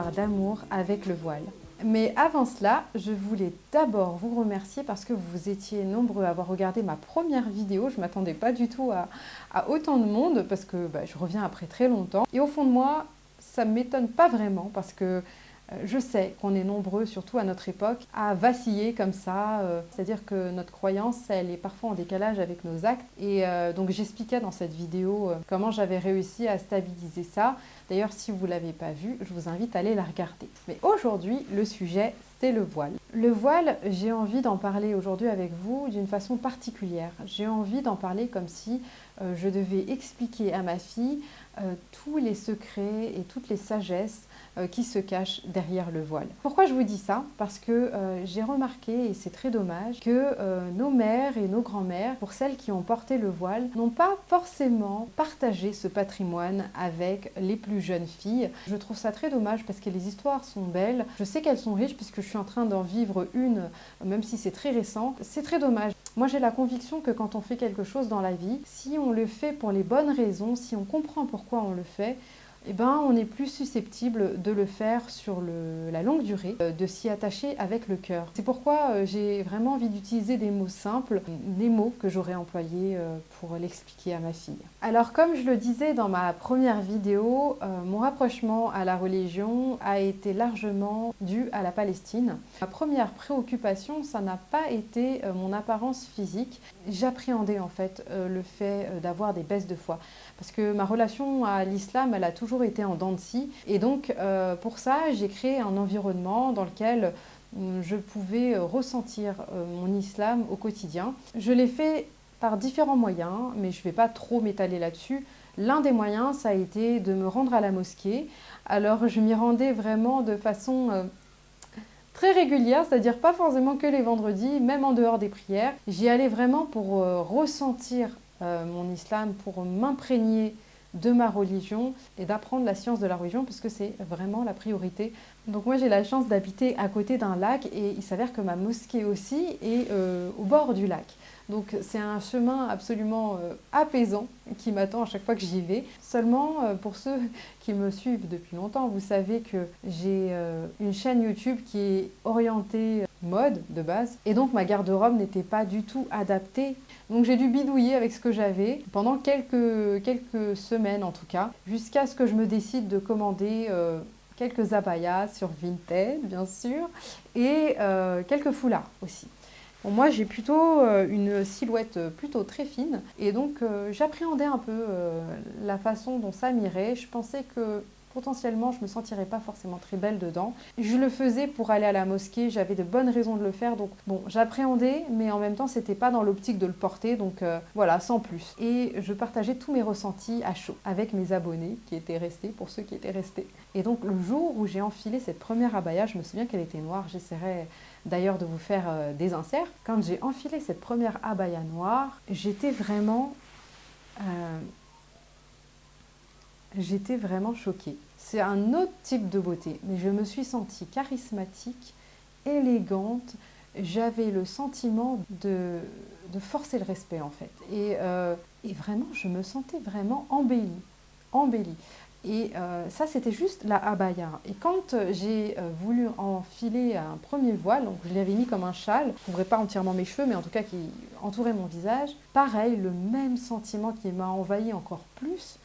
histoire d'amour avec le voile. Mais avant cela, je voulais d'abord vous remercier parce que vous étiez nombreux à avoir regardé ma première vidéo. Je ne m'attendais pas du tout à autant de monde parce que je reviens après très longtemps. Et au fond de moi, ça ne m'étonne pas vraiment parce que je sais qu'on est nombreux, surtout à notre époque, à vaciller comme ça. C'est-à-dire que notre croyance, elle est parfois en décalage avec nos actes. Et donc j'expliquais dans cette vidéo comment j'avais réussi à stabiliser ça. D'ailleurs, si vous ne l'avez pas vu, je vous invite à aller la regarder. Mais aujourd'hui, le sujet, c'est le voile. Le voile, j'ai envie d'en parler aujourd'hui avec vous d'une façon particulière. J'ai envie d'en parler comme si je devais expliquer à ma fille tous les secrets et toutes les sagesses qui se cachent derrière le voile. Pourquoi je vous dis ça? Parce que j'ai remarqué, et c'est très dommage, que nos mères et nos grands-mères, pour celles qui ont porté le voile, n'ont pas forcément partagé ce patrimoine avec les plus jeunes filles. Je trouve ça très dommage parce que les histoires sont belles. Je sais qu'elles sont riches puisque je suis en train d'en vivre une, même si c'est très récent. C'est très dommage. Moi, j'ai la conviction que quand on fait quelque chose dans la vie, si on le fait pour les bonnes raisons, si on comprend pourquoi on le fait, eh ben, on est plus susceptible de le faire sur la longue durée, de s'y attacher avec le cœur. C'est pourquoi j'ai vraiment envie d'utiliser des mots simples, des mots que j'aurais employés pour l'expliquer à ma fille. Alors, comme je le disais dans ma première vidéo, mon rapprochement à la religion a été largement dû à la Palestine. Ma première préoccupation, ça n'a pas été mon apparence physique. J'appréhendais en fait le fait d'avoir des baisses de foi. Parce que ma relation à l'islam, elle a toujours été en dents de scie. Et donc, pour ça, j'ai créé un environnement dans lequel je pouvais ressentir mon islam au quotidien. Je l'ai fait par différents moyens, mais je ne vais pas trop m'étaler là-dessus. L'un des moyens, ça a été de me rendre à la mosquée. Alors, je m'y rendais vraiment de façon très régulière, c'est-à-dire pas forcément que les vendredis, même en dehors des prières. J'y allais vraiment pour ressentir mon islam, pour m'imprégner de ma religion et d'apprendre la science de la religion parce que c'est vraiment la priorité. Donc moi j'ai la chance d'habiter à côté d'un lac et il s'avère que ma mosquée aussi est au bord du lac. Donc c'est un chemin absolument apaisant qui m'attend à chaque fois que j'y vais. Seulement pour ceux qui me suivent depuis longtemps, vous savez que j'ai une chaîne YouTube qui est orientée mode de base et donc ma garde-robe n'était pas du tout adaptée. Donc j'ai dû bidouiller avec ce que j'avais pendant quelques semaines en tout cas, jusqu'à ce que je me décide de commander quelques abayas sur Vinted bien sûr et quelques foulards aussi. Bon, moi j'ai plutôt une silhouette plutôt très fine et donc j'appréhendais un peu la façon dont ça m'irait. Je pensais que potentiellement je ne me sentirais pas forcément très belle dedans. Je le faisais pour aller à la mosquée, j'avais de bonnes raisons de le faire, donc bon, j'appréhendais, mais en même temps c'était pas dans l'optique de le porter, donc voilà, sans plus. Et je partageais tous mes ressentis à chaud avec mes abonnés qui étaient restés, pour ceux qui étaient restés. Et donc le jour où j'ai enfilé cette première abaya, je me souviens qu'elle était noire, j'essaierai d'ailleurs de vous faire des inserts. Quand j'ai enfilé cette première abaya noire, j'étais vraiment choquée. C'est un autre type de beauté, mais je me suis sentie charismatique, élégante. J'avais le sentiment de forcer le respect en fait. Et vraiment, je me sentais vraiment embellie. Et ça, c'était juste la abaya. Et quand j'ai voulu enfiler un premier voile, donc je l'avais mis comme un châle, qui ne couvrait pas entièrement mes cheveux, mais en tout cas qui entourait mon visage, pareil, le même sentiment qui m'a envahi encore plus,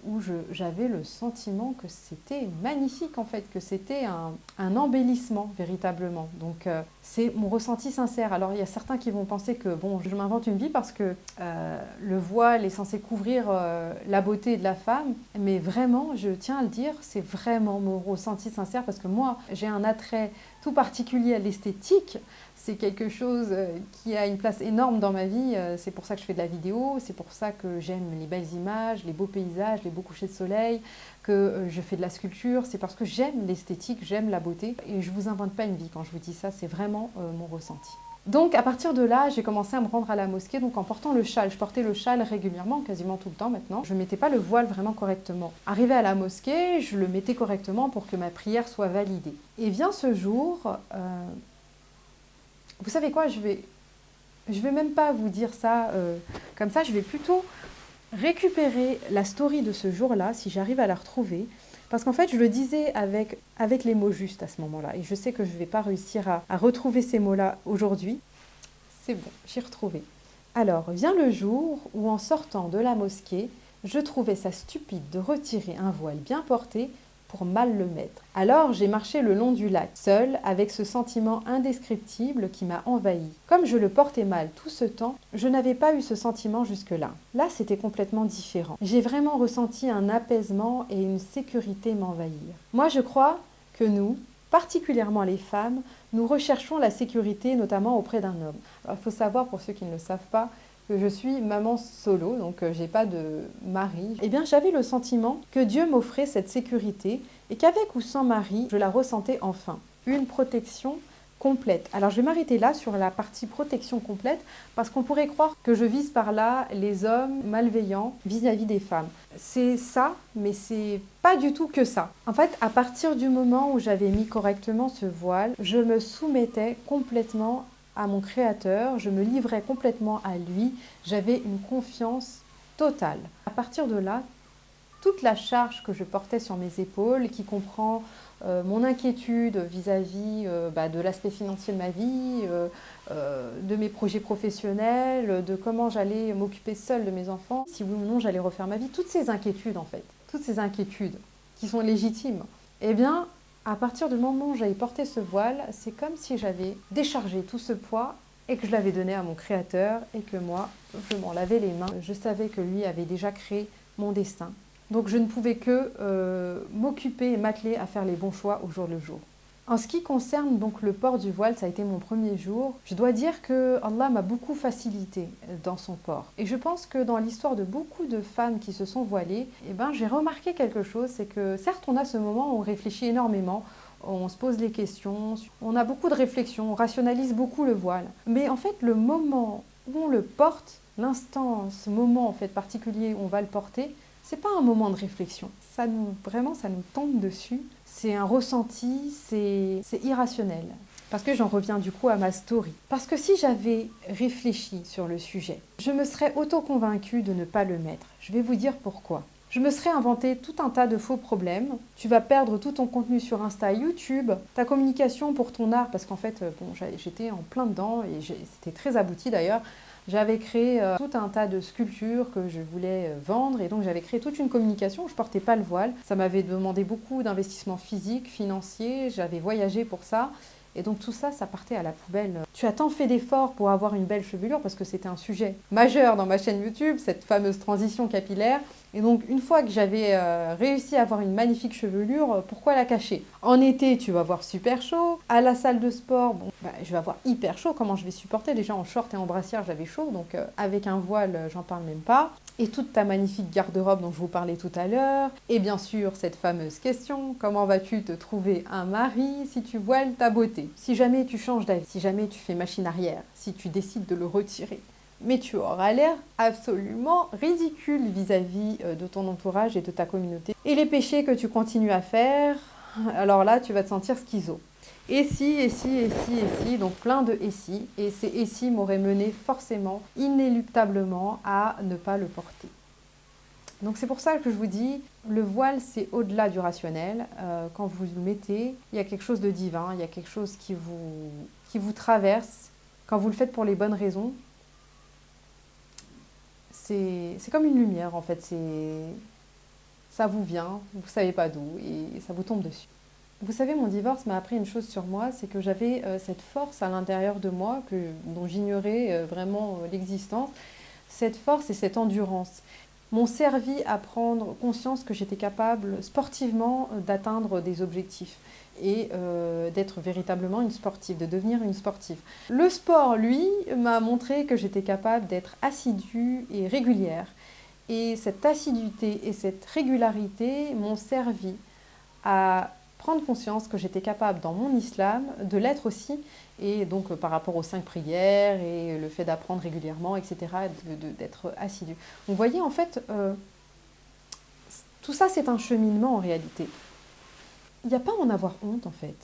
où j'avais le sentiment que c'était magnifique en fait, que c'était un embellissement véritablement. Donc c'est mon ressenti sincère. Alors il y a certains qui vont penser que bon, je m'invente une vie parce que le voile est censé couvrir la beauté de la femme, mais vraiment, je tiens à le dire, c'est vraiment mon ressenti sincère parce que moi, j'ai un attrait tout particulier à l'esthétique. C'est quelque chose qui a une place énorme dans ma vie, c'est pour ça que je fais de la vidéo, c'est pour ça que j'aime les belles images, les beaux paysages, les beaux couchers de soleil, que je fais de la sculpture, c'est parce que j'aime l'esthétique, j'aime la beauté et je ne vous invente pas une vie quand je vous dis ça, c'est vraiment mon ressenti. Donc à partir de là, j'ai commencé à me rendre à la mosquée donc en portant le châle. Je portais le châle régulièrement, quasiment tout le temps maintenant. Je ne mettais pas le voile vraiment correctement. Arrivé à la mosquée, je le mettais correctement pour que ma prière soit validée. Et vient ce jour, vous savez quoi, je vais même pas vous dire ça comme ça, je vais plutôt récupérer la story de ce jour-là, si j'arrive à la retrouver, Parce qu'en fait, je le disais avec les mots justes à ce moment-là. Et je sais que je ne vais pas réussir à retrouver ces mots-là aujourd'hui. C'est bon, j'ai retrouvé. Alors, vient le jour où, en sortant de la mosquée, je trouvais ça stupide de retirer un voile bien porté pour mal le mettre. Alors, j'ai marché le long du lac, seule, avec ce sentiment indescriptible qui m'a envahi. Comme je le portais mal tout ce temps, je n'avais pas eu ce sentiment jusque-là. Là, c'était complètement différent. J'ai vraiment ressenti un apaisement et une sécurité m'envahir. Moi, je crois que nous, particulièrement les femmes, nous recherchons la sécurité, notamment auprès d'un homme. Alors, il faut savoir, pour ceux qui ne le savent pas, que je suis maman solo, donc j'ai pas de mari. Eh bien, j'avais le sentiment que Dieu m'offrait cette sécurité et qu'avec ou sans mari, je la ressentais enfin. Une protection complète. Alors, je vais m'arrêter là sur la partie protection complète parce qu'on pourrait croire que je vise par là les hommes malveillants vis-à-vis des femmes. C'est ça, mais c'est pas du tout que ça. En fait, à partir du moment où j'avais mis correctement ce voile, je me soumettais complètement à mon créateur, je me livrais complètement à lui, j'avais une confiance totale. À partir de là, toute la charge que je portais sur mes épaules, qui comprend mon inquiétude vis-à-vis de l'aspect financier de ma vie, de mes projets professionnels, de comment j'allais m'occuper seule de mes enfants, si oui ou non j'allais refaire ma vie, toutes ces inquiétudes en fait, toutes ces inquiétudes qui sont légitimes, eh bien, à partir du moment où j'avais porté ce voile, c'est comme si j'avais déchargé tout ce poids et que je l'avais donné à mon créateur et que moi, je m'en lavais les mains. Je savais que lui avait déjà créé mon destin. Donc je ne pouvais que m'occuper et m'atteler à faire les bons choix au jour le jour. En ce qui concerne donc le port du voile, ça a été mon premier jour. Je dois dire que Allah m'a beaucoup facilité dans son port. Et je pense que dans l'histoire de beaucoup de femmes qui se sont voilées, j'ai remarqué quelque chose, c'est que certes on a ce moment où on réfléchit énormément, on se pose les questions, on a beaucoup de réflexions, on rationalise beaucoup le voile. Mais en fait le moment où on le porte, l'instant, ce moment en fait particulier où on va le porter, c'est pas un moment de réflexion. Vraiment, ça nous tombe dessus. C'est un ressenti, c'est irrationnel. Parce que j'en reviens du coup à ma story. Parce que si j'avais réfléchi sur le sujet, je me serais auto-convaincue de ne pas le mettre. Je vais vous dire pourquoi. Je me serais inventé tout un tas de faux problèmes. Tu vas perdre tout ton contenu sur Insta, YouTube, ta communication pour ton art, parce qu'en fait, j'étais en plein dedans et c'était très abouti d'ailleurs. J'avais créé tout un tas de sculptures que je voulais vendre et donc j'avais créé toute une communication. Je ne portais pas le voile. Ça m'avait demandé beaucoup d'investissements physiques, financiers. J'avais voyagé pour ça. Et donc tout ça, ça partait à la poubelle. Tu as tant fait d'efforts pour avoir une belle chevelure parce que c'était un sujet majeur dans ma chaîne YouTube, cette fameuse transition capillaire. Et donc une fois que j'avais réussi à avoir une magnifique chevelure, pourquoi la cacher? En été, tu vas avoir super chaud. À la salle de sport, je vais avoir hyper chaud. Comment je vais supporter? Déjà en short et en brassière, j'avais chaud. Donc avec un voile, j'en parle même pas. Et toute ta magnifique garde-robe dont je vous parlais tout à l'heure. Et bien sûr, cette fameuse question, comment vas-tu te trouver un mari si tu voiles ta beauté? Si jamais tu changes d'avis, si jamais tu fais machine arrière, si tu décides de le retirer, mais tu auras l'air absolument ridicule vis-à-vis de ton entourage et de ta communauté. Et les péchés que tu continues à faire, alors là, tu vas te sentir schizo. Et si, donc plein de et si. Et ces et si m'auraient mené forcément, inéluctablement, à ne pas le porter. Donc c'est pour ça que je vous dis, le voile c'est au-delà du rationnel. Quand vous le mettez, il y a quelque chose de divin, il y a quelque chose qui vous traverse. Quand vous le faites pour les bonnes raisons, c'est comme une lumière en fait. Ça vous vient, vous ne savez pas d'où et ça vous tombe dessus. Vous savez, mon divorce m'a appris une chose sur moi, c'est que j'avais cette force à l'intérieur de moi dont j'ignorais vraiment l'existence, cette force et cette endurance m'ont servi à prendre conscience que j'étais capable sportivement d'atteindre des objectifs et d'être véritablement une sportive, de devenir une sportive. Le sport, lui, m'a montré que j'étais capable d'être assidue et régulière. Et cette assiduité et cette régularité m'ont servi à prendre conscience que j'étais capable dans mon islam de l'être aussi, et donc par rapport aux 5 prières et le fait d'apprendre régulièrement, etc., d'être assidu. Donc vous voyez, en fait, tout ça c'est un cheminement en réalité. Il n'y a pas à en avoir honte en fait.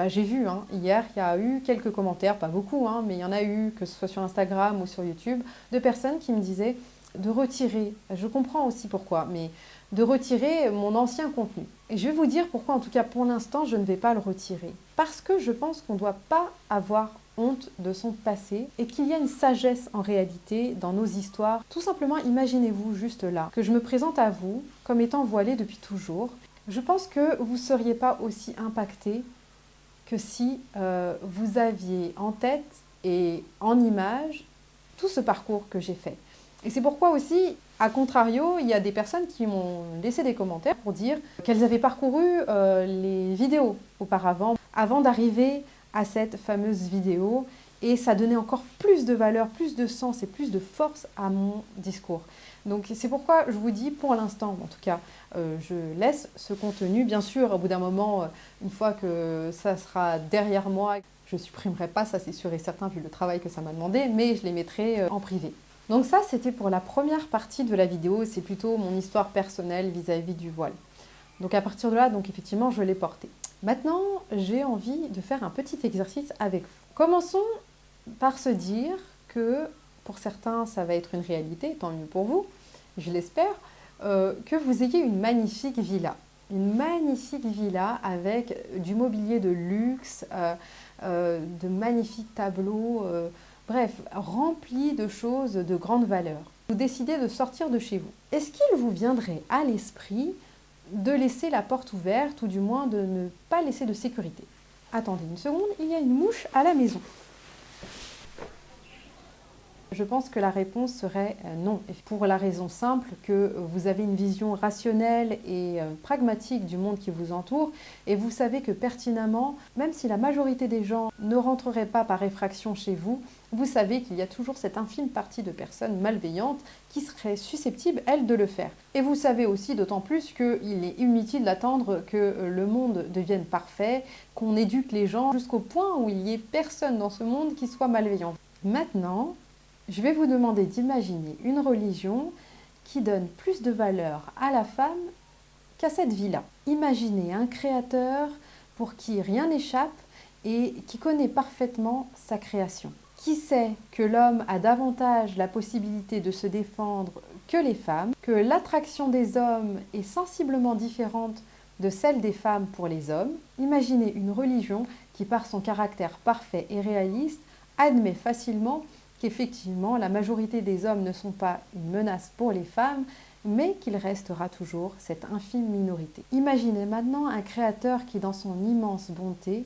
J'ai vu, hier, il y a eu quelques commentaires, pas beaucoup, mais il y en a eu, que ce soit sur Instagram ou sur YouTube, de personnes qui me disaient de retirer, je comprends aussi pourquoi, mais de retirer mon ancien contenu. Et je vais vous dire pourquoi, en tout cas pour l'instant, je ne vais pas le retirer. Parce que je pense qu'on ne doit pas avoir honte de son passé et qu'il y a une sagesse en réalité dans nos histoires. Tout simplement, imaginez-vous juste là, que je me présente à vous comme étant voilée depuis toujours. Je pense que vous ne seriez pas aussi impacté que si vous aviez en tête et en image tout ce parcours que j'ai fait. Et c'est pourquoi aussi, à contrario, il y a des personnes qui m'ont laissé des commentaires pour dire qu'elles avaient parcouru les vidéos auparavant, avant d'arriver à cette fameuse vidéo. Et ça donnait encore plus de valeur, plus de sens et plus de force à mon discours. Donc c'est pourquoi je vous dis, pour l'instant, en tout cas, je laisse ce contenu. Bien sûr, au bout d'un moment, une fois que ça sera derrière moi, je ne supprimerai pas, ça c'est sûr et certain, vu le travail que ça m'a demandé, mais je les mettrai en privé. Donc ça, c'était pour la première partie de la vidéo, c'est plutôt mon histoire personnelle vis-à-vis du voile. Donc à partir de là, donc effectivement, je l'ai porté. Maintenant, j'ai envie de faire un petit exercice avec vous. Commençons par se dire que pour certains, ça va être une réalité, tant mieux pour vous, je l'espère, que vous ayez une magnifique villa. Une magnifique villa avec du mobilier de luxe, de magnifiques tableaux, bref, rempli de choses de grande valeur. Vous décidez de sortir de chez vous. Est-ce qu'il vous viendrait à l'esprit de laisser la porte ouverte ou du moins de ne pas laisser de sécurité? Attendez une seconde, il y a une mouche à la maison. Je pense que la réponse serait non, pour la raison simple que vous avez une vision rationnelle et pragmatique du monde qui vous entoure et vous savez que pertinemment, même si la majorité des gens ne rentreraient pas par effraction chez vous, vous savez qu'il y a toujours cette infime partie de personnes malveillantes qui seraient susceptibles, elles, de le faire. Et vous savez aussi d'autant plus qu'il est inutile d'attendre que le monde devienne parfait, qu'on éduque les gens jusqu'au point où il n'y ait personne dans ce monde qui soit malveillant. Maintenant, je vais vous demander d'imaginer une religion qui donne plus de valeur à la femme qu'à cette vie-là. Imaginez un créateur pour qui rien n'échappe et qui connaît parfaitement sa création. Qui sait que l'homme a davantage la possibilité de se défendre que les femmes, que l'attraction des hommes est sensiblement différente de celle des femmes pour les hommes. Imaginez une religion qui, par son caractère parfait et réaliste, admet facilement qu'effectivement la majorité des hommes ne sont pas une menace pour les femmes, mais qu'il restera toujours cette infime minorité. Imaginez maintenant un créateur qui, dans son immense bonté,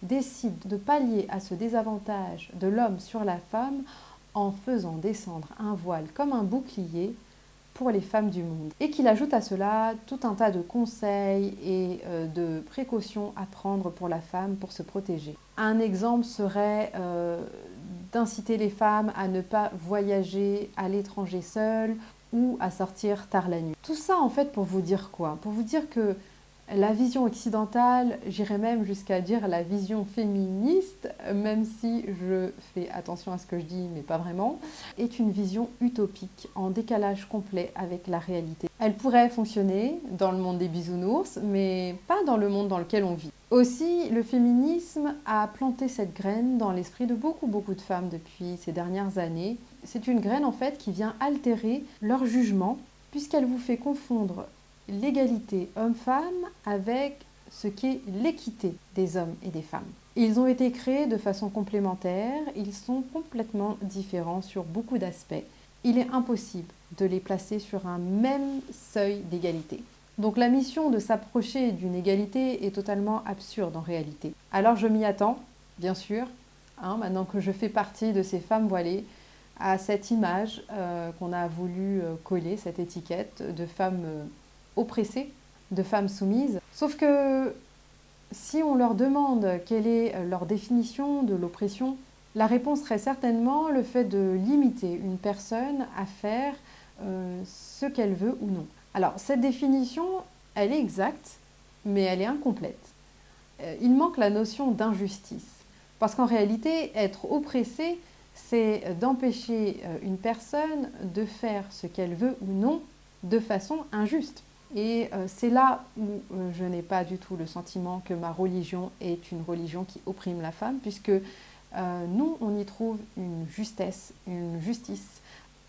décide de pallier à ce désavantage de l'homme sur la femme en faisant descendre un voile comme un bouclier pour les femmes du monde. Et qu'il ajoute à cela tout un tas de conseils et de précautions à prendre pour la femme pour se protéger. Un exemple serait d'inciter les femmes à ne pas voyager à l'étranger seules ou à sortir tard la nuit. Tout ça en fait pour vous dire quoi? Pour vous dire que la vision occidentale, j'irais même jusqu'à dire la vision féministe, même si je fais attention à ce que je dis, mais pas vraiment, est une vision utopique, en décalage complet avec la réalité. Elle pourrait fonctionner dans le monde des bisounours, mais pas dans le monde dans lequel on vit. Aussi, le féminisme a planté cette graine dans l'esprit de beaucoup de femmes depuis ces dernières années. C'est une graine en fait qui vient altérer leur jugement, puisqu'elle vous fait confondre l'égalité homme-femme avec ce qu'est l'équité des hommes et des femmes. Ils ont été créés de façon complémentaire, ils sont complètement différents sur beaucoup d'aspects. Il est impossible de les placer sur un même seuil d'égalité. Donc la mission de s'approcher d'une égalité est totalement absurde en réalité. Alors je m'y attends, bien sûr, maintenant que je fais partie de ces femmes voilées, à cette image qu'on a voulu coller, cette étiquette de femmes oppressées, de femmes soumises. Sauf que si on leur demande quelle est leur définition de l'oppression, la réponse serait certainement le fait de limiter une personne à faire ce qu'elle veut ou non. Alors cette définition, elle est exacte, mais elle est incomplète. Il manque la notion d'injustice. Parce qu'en réalité, être oppressé, c'est d'empêcher une personne de faire ce qu'elle veut ou non de façon injuste. Et c'est là où je n'ai pas du tout le sentiment que ma religion est une religion qui opprime la femme, puisque nous, on y trouve une justesse, une justice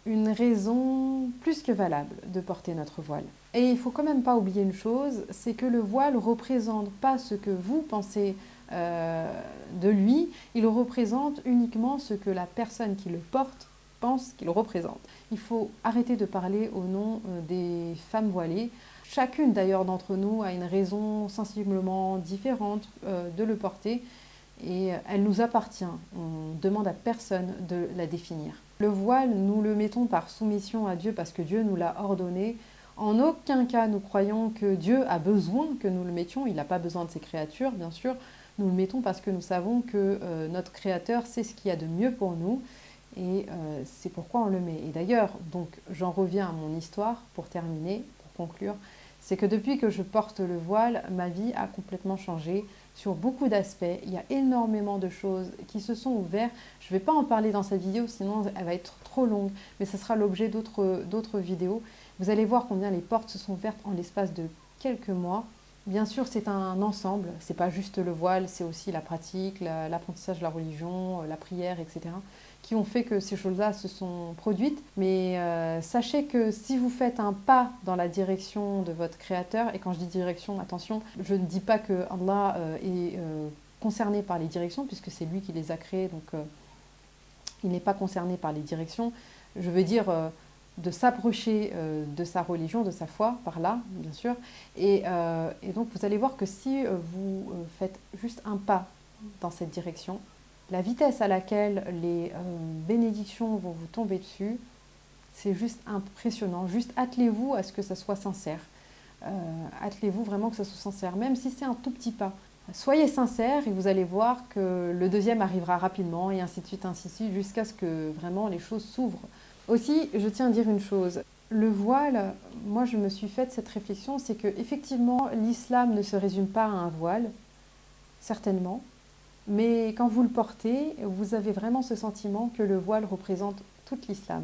une raison plus que valable de porter notre voile. Et il ne faut quand même pas oublier une chose, c'est que le voile ne représente pas ce que vous pensez de lui, il représente uniquement ce que la personne qui le porte pense qu'il représente. Il faut arrêter de parler au nom des femmes voilées. Chacune d'ailleurs d'entre nous a une raison sensiblement différente de le porter et elle nous appartient. On ne demande à personne de la définir. Le voile, nous le mettons par soumission à Dieu parce que Dieu nous l'a ordonné. En aucun cas nous croyons que Dieu a besoin que nous le mettions. Il n'a pas besoin de ses créatures, bien sûr. Nous le mettons parce que nous savons que notre Créateur sait ce qu'il y a de mieux pour nous. Et c'est pourquoi on le met. Et d'ailleurs, donc j'en reviens à mon histoire pour terminer, pour conclure. C'est que depuis que je porte le voile, ma vie a complètement changé sur beaucoup d'aspects. Il y a énormément de choses qui se sont ouvertes. Je ne vais pas en parler dans cette vidéo, sinon elle va être trop longue, mais ce sera l'objet d'autres vidéos. Vous allez voir combien les portes se sont ouvertes en l'espace de quelques mois. Bien sûr, c'est un ensemble, c'est pas juste le voile, c'est aussi la pratique, l'apprentissage de la religion, la prière, etc. qui ont fait que ces choses-là se sont produites. Mais sachez que si vous faites un pas dans la direction de votre Créateur, et quand je dis direction, attention, je ne dis pas que Allah est concerné par les directions, puisque c'est lui qui les a créées, donc il n'est pas concerné par les directions. Je veux dire de s'approcher de sa religion, de sa foi, par là, bien sûr. Et donc vous allez voir que si vous faites juste un pas dans cette direction, la vitesse à laquelle les bénédictions vont vous tomber dessus, c'est juste impressionnant. Juste attelez-vous à ce que ça soit sincère. Attelez-vous vraiment que ça soit sincère, même si c'est un tout petit pas. Soyez sincère et vous allez voir que le deuxième arrivera rapidement et ainsi de suite, jusqu'à ce que vraiment les choses s'ouvrent. Aussi, je tiens à dire une chose. Le voile, moi je me suis faite cette réflexion, c'est que effectivement l'islam ne se résume pas à un voile, certainement. Mais quand vous le portez, vous avez vraiment ce sentiment que le voile représente tout l'islam.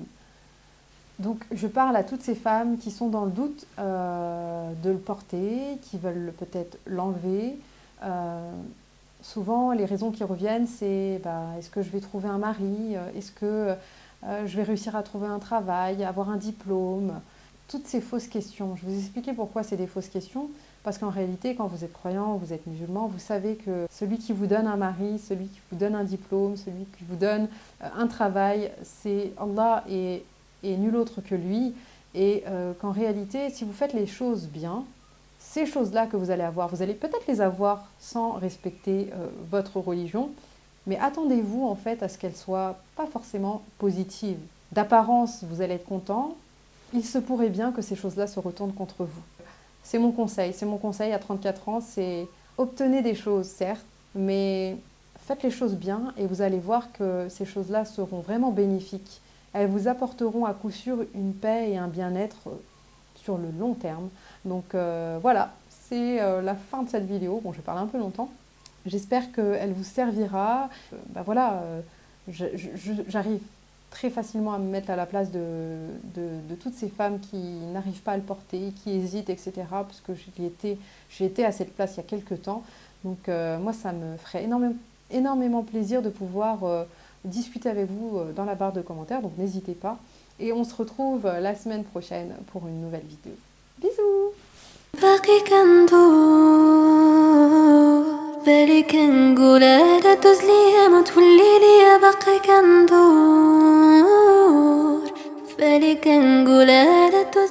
Donc je parle à toutes ces femmes qui sont dans le doute de le porter, qui veulent peut-être l'enlever. Souvent, les raisons qui reviennent, c'est est-ce que je vais trouver un mari? Est-ce que je vais réussir à trouver un travail, avoir un diplôme? Toutes ces fausses questions. Je vais vous expliquer pourquoi c'est des fausses questions. Parce qu'en réalité, quand vous êtes croyant, vous êtes musulman, vous savez que celui qui vous donne un mari, celui qui vous donne un diplôme, celui qui vous donne un travail, c'est Allah et nul autre que lui. Et qu'en réalité, si vous faites les choses bien, ces choses-là que vous allez avoir, vous allez peut-être les avoir sans respecter votre religion, mais attendez-vous en fait à ce qu'elles soient pas forcément positives. D'apparence, vous allez être content, il se pourrait bien que ces choses-là se retournent contre vous. C'est mon conseil à 34 ans, c'est obtenez des choses, certes, mais faites les choses bien et vous allez voir que ces choses-là seront vraiment bénéfiques. Elles vous apporteront à coup sûr une paix et un bien-être sur le long terme. Donc voilà, c'est la fin de cette vidéo. Bon, je vais parler un peu longtemps. J'espère qu'elle vous servira. Voilà, j'arrive très facilement à me mettre à la place de toutes ces femmes qui n'arrivent pas à le porter, qui hésitent, etc. Parce que j'ai été à cette place il y a quelques temps. Donc moi, ça me ferait énormément plaisir de pouvoir discuter avec vous dans la barre de commentaires. Donc n'hésitez pas. Et on se retrouve la semaine prochaine pour une nouvelle vidéo. Bisous! بالي كنقول لا دوز ليا ما تولي ليا باقي كندور بالي كنقول لا دوز